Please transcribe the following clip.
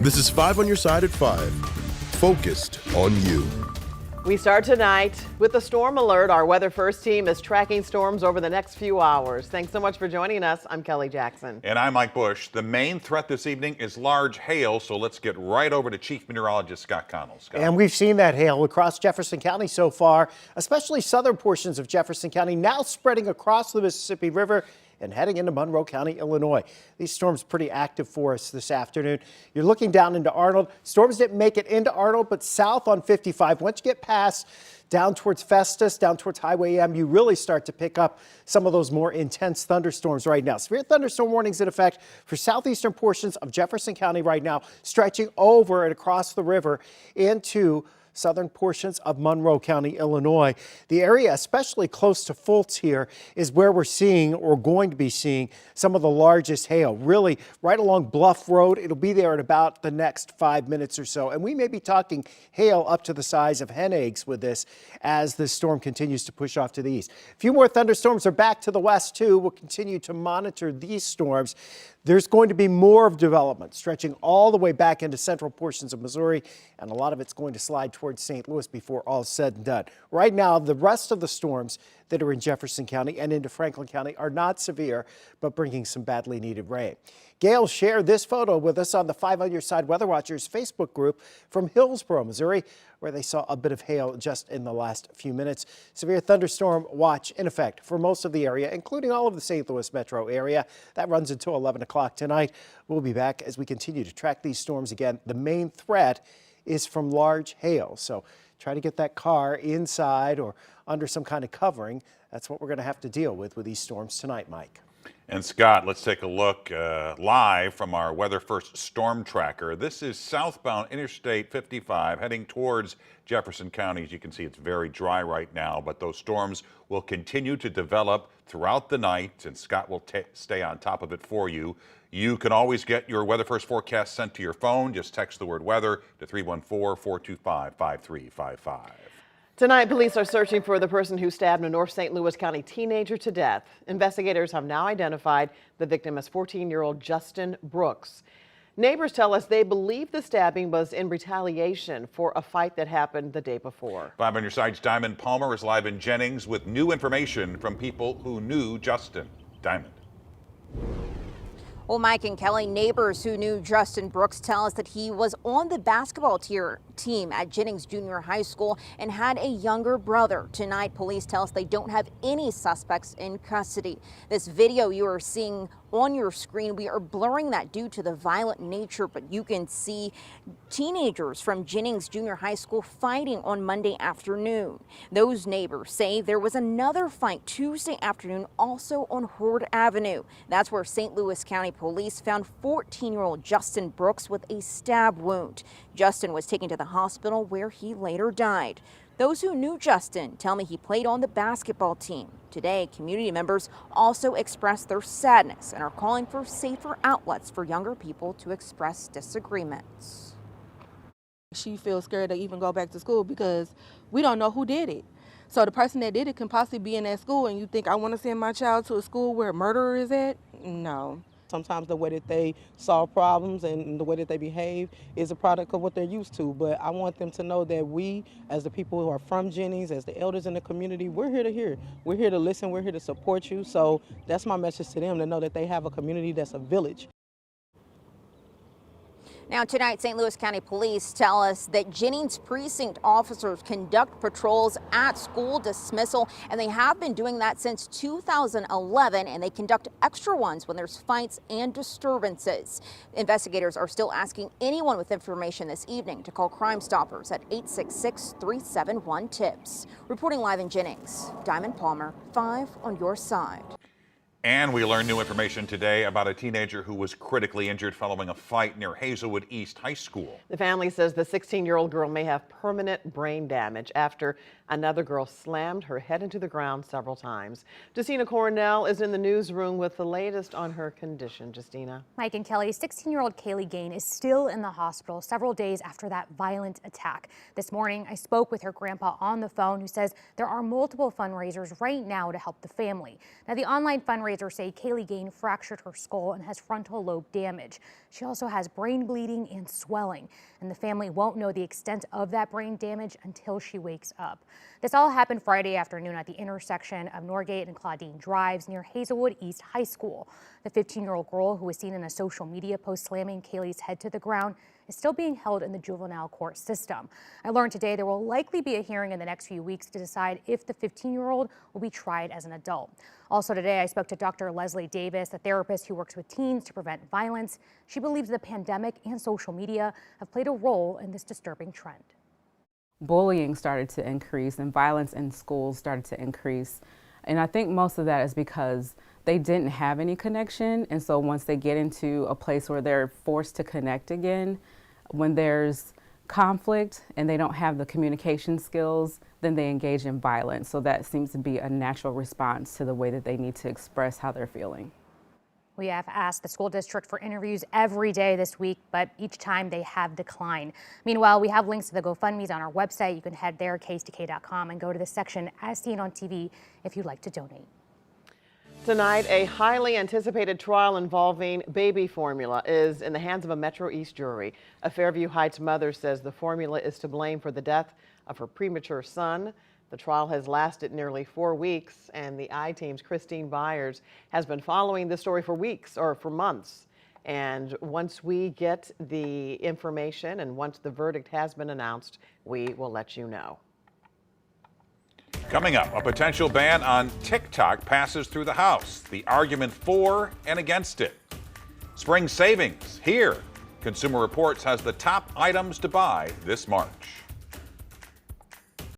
This is 5 on your side at 5. Focused on you. We start tonight with the storm alert. Our Weather First team is tracking storms over the next few hours. Thanks so much for joining us. I'm Kelly Jackson. And I'm Mike Bush. The main threat this evening is large hail, so let's get right over to Chief Meteorologist Scott Connell. Scott. And we've seen that hail across Jefferson County so far, especially southern portions of Jefferson County, now spreading across the Mississippi River and heading into Monroe County, Illinois. These storms pretty active for us this afternoon. You're looking down into Arnold. Storms didn't make it into Arnold, but south on 55. Once you get past down towards Festus, down towards Highway M, you really start to pick up some of those more intense thunderstorms right now. Severe thunderstorm warnings in effect for southeastern portions of Jefferson County right now, stretching over and across the river into southern portions of Monroe County, Illinois. The area, especially close to Fultz here, is where we're seeing or going to be seeing some of the largest hail. Really, right along Bluff Road, it'll be there in about the next 5 minutes or so. And we may be talking hail up to the size of hen eggs with this as the storm continues to push off to the east. A few more thunderstorms are back to the west, too. We'll continue to monitor these storms. There's going to be more of development stretching all the way back into central portions of Missouri, and a lot of it's going to slide towards St. Louis before all is said and done. Right now, the rest of the storms that are in Jefferson County and into Franklin County are not severe, but bringing some badly needed rain. Gail shared this photo with us on the 5 on Your Side Weather Watchers Facebook group from Hillsboro, Missouri, where they saw a bit of hail just in the last few minutes. Severe thunderstorm watch in effect for most of the area, including all of the St. Louis metro area. That runs until 11 o'clock tonight. We'll be back as we continue to track these storms again. The main threat is from large hail, so try to get that car inside or under some kind of covering. That's what we're going to have to deal with these storms tonight, Mike. And Scott, let's take a look live from our Weather First storm tracker. This is southbound Interstate 55 heading towards Jefferson County. As you can see, it's very dry right now, but those storms will continue to develop throughout the night, and Scott will stay on top of it for you. You can always get your Weather First forecast sent to your phone. Just text the word weather to 314-425-5355. Tonight, police are searching for the person who stabbed a North St. Louis County teenager to death. Investigators have now identified the victim as 14-year-old Justin Brooks. Neighbors tell us they believe the stabbing was in retaliation for a fight that happened the day before. 5 on Your Side's Diamond Palmer is live in Jennings with new information from people who knew Justin. Diamond. Well, Mike and Kelly, neighbors who knew Justin Brooks tell us that he was on the basketball team at Jennings Junior High School and had a younger brother. Tonight, police tell us they don't have any suspects in custody. This video you are seeing on your screen, we are blurring that due to the violent nature, but you can see teenagers from Jennings Junior High School fighting on Monday afternoon. Those neighbors say there was another fight Tuesday afternoon also on Horde Avenue. That's where St. Louis County Police found 14-year-old Justin Brooks with a stab wound. Justin was taken to the hospital where he later died. Those who knew Justin tell me he played on the basketball team. Today, community members also expressed their sadness and are calling for safer outlets for younger people to express disagreements. She feels scared to even go back to school because we don't know who did it. So the person that did it can possibly be in that school, and you think, I want to send my child to a school where a murderer is at? No. Sometimes the way that they solve problems and the way that they behave is a product of what they're used to. But I want them to know that we, as the people who are from Jennings, as the elders in the community, we're here to hear. We're here to listen. We're here to support you. So that's my message to them, to know that they have a community that's a village. Now tonight, St. Louis County Police tell us that Jennings precinct officers conduct patrols at school dismissal, and they have been doing that since 2011, and they conduct extra ones when there's fights and disturbances. Investigators are still asking anyone with information this evening to call Crime Stoppers at 866-371-TIPS. Reporting live in Jennings, Diamond Palmer, 5 on Your Side. And we learned new information today about a teenager who was critically injured following a fight near Hazelwood East High School. The family says the 16-year-old girl may have permanent brain damage after another girl slammed her head into the ground several times. Justina Cornell is in the newsroom with the latest on her condition. Justina. Mike and Kelly, 16-year-old Kaylee Gain is still in the hospital several days after that violent attack. This morning, I spoke with her grandpa on the phone, who says there are multiple fundraisers right now to help the family. Now, the online fundraiser appraisers say Kaylee Gain fractured her skull and has frontal lobe damage. She also has brain bleeding and swelling, and the family won't know the extent of that brain damage until she wakes up. This all happened Friday afternoon at the intersection of Norgate and Claudine Drives near Hazelwood East High School. The 15-year-old girl, who was seen in a social media post slamming Kaylee's head to the ground, is still being held in the juvenile court system. I learned today there will likely be a hearing in the next few weeks to decide if the 15-year-old will be tried as an adult. Also today, I spoke to Dr. Leslie Davis, a therapist who works with teens to prevent violence. She believes the pandemic and social media have played a role in this disturbing trend. Bullying started to increase and violence in schools started to increase. And I think most of that is because they didn't have any connection. And so once they get into a place where they're forced to connect again, when there's conflict and they don't have the communication skills, then they engage in violence. So that seems to be a natural response to the way that they need to express how they're feeling. We have asked the school district for interviews every day this week, but each time they have declined. Meanwhile, we have links to the GoFundMe's on our website. You can head there, ksdk.com, and go to the section As Seen on TV if you'd like to donate. Tonight, a highly anticipated trial involving baby formula is in the hands of a Metro East jury. A Fairview Heights mother says the formula is to blame for the death of her premature son. The trial has lasted nearly 4 weeks, and the I-Team's Christine Byers has been following this story for weeks or for months. And once we get the information and once the verdict has been announced, we will let you know. Coming up, a potential ban on TikTok passes through the House. The argument for and against it. Spring savings here. Consumer Reports has the top items to buy this March.